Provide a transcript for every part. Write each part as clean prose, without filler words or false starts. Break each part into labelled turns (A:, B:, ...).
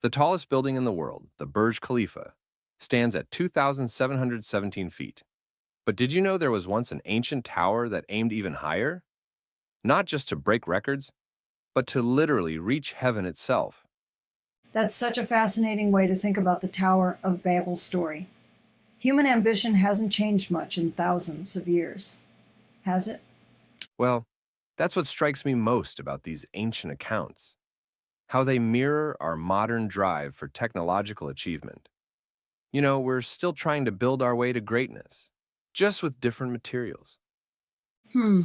A: The tallest building in the world, the Burj Khalifa, stands at 2,717 feet. But did you know there was once an ancient tower that aimed even higher? Not just to break records, but to literally reach heaven itself.
B: That's such a fascinating way to think about the Tower of Babel story. Human ambition hasn't changed much in thousands of years, has it?
A: Well, that's what strikes me most about these ancient accounts, how they mirror our modern drive for technological achievement. We're still trying to build our way to greatness, just with different materials.
B: Hmm.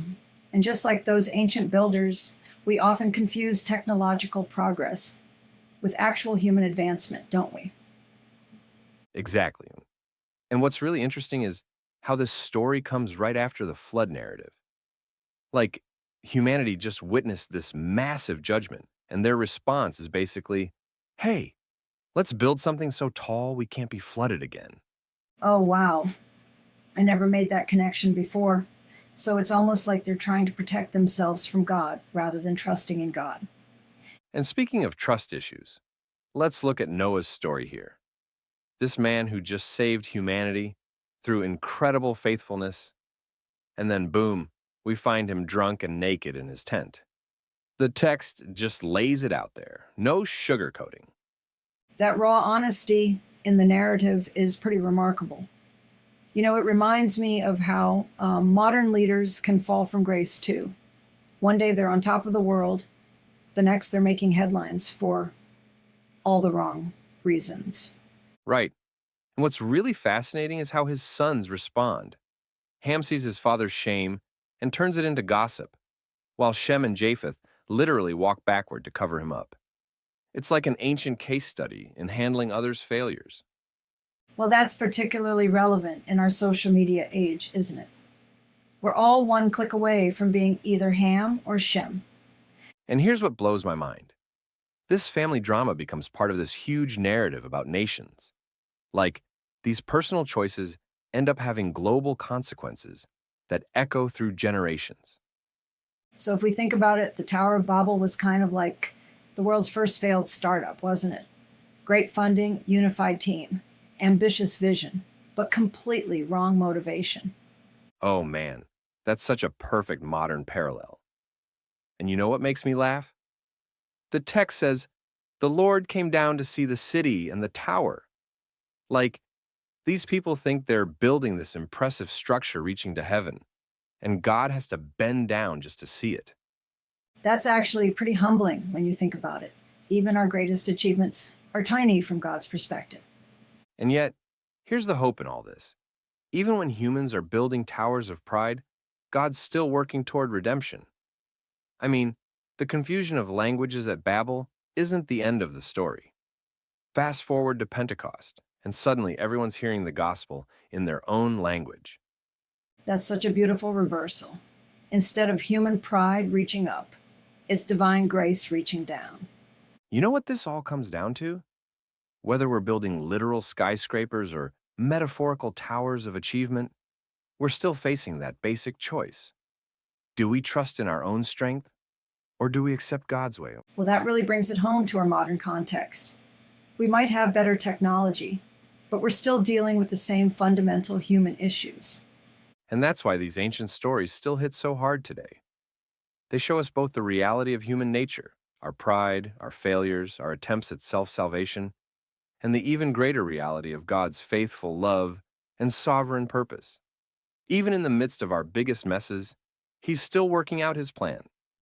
B: And just like those ancient builders, we often confuse technological progress with actual human advancement, don't we?
A: Exactly. And what's really interesting is how this story comes right after the flood narrative. Like, humanity just witnessed this massive judgment, and their response is basically, hey, let's build something so tall we can't be flooded again.
B: Oh, wow. I never made that connection before. So it's almost like they're trying to protect themselves from God rather than trusting in God.
A: And speaking of trust issues, let's look at Noah's story here. This man who just saved humanity through incredible faithfulness, and then boom, we find him drunk and naked in his tent. The text just lays it out there. No sugarcoating.
B: That raw honesty in the narrative is pretty remarkable. It reminds me of how modern leaders can fall from grace too. One day they're on top of the world, the next they're making headlines for all the wrong reasons.
A: Right. And what's really fascinating is how his sons respond. Ham sees his father's shame and turns it into gossip, while Shem and Japheth literally walk backward to cover him up. It's like an ancient case study in handling others' failures.
B: Well, that's particularly relevant in our social media age, isn't it? We're all one click away from being either Ham or Shem.
A: And here's what blows my mind. This family drama becomes part of this huge narrative about nations. Like, these personal choices end up having global consequences that echo through generations.
B: So if we think about it, the Tower of Babel was kind of like the world's first failed startup, wasn't it? Great funding, unified team, ambitious vision, but completely wrong motivation.
A: Oh man, that's such a perfect modern parallel. And you know what makes me laugh? The text says, the Lord came down to see the city and the tower. Like, these people think they're building this impressive structure reaching to heaven, and God has to bend down just to see it.
B: That's actually pretty humbling when you think about it. Even our greatest achievements are tiny from God's perspective.
A: And yet, here's the hope in all this. Even when humans are building towers of pride, God's still working toward redemption. I mean, the confusion of languages at Babel isn't the end of the story. Fast forward to Pentecost, and suddenly everyone's hearing the gospel in their own language.
B: That's such a beautiful reversal. Instead of human pride reaching up, it's divine grace reaching down.
A: You know what this all comes down to? Whether we're building literal skyscrapers or metaphorical towers of achievement, we're still facing that basic choice. Do we trust in our own strength, or do we accept God's way?
B: Well, that really brings it home to our modern context. We might have better technology, but we're still dealing with the same fundamental human issues.
A: And that's why these ancient stories still hit so hard today. They show us both the reality of human nature, our pride, our failures, our attempts at self-salvation, and the even greater reality of God's faithful love and sovereign purpose. Even in the midst of our biggest messes, He's still working out His plan.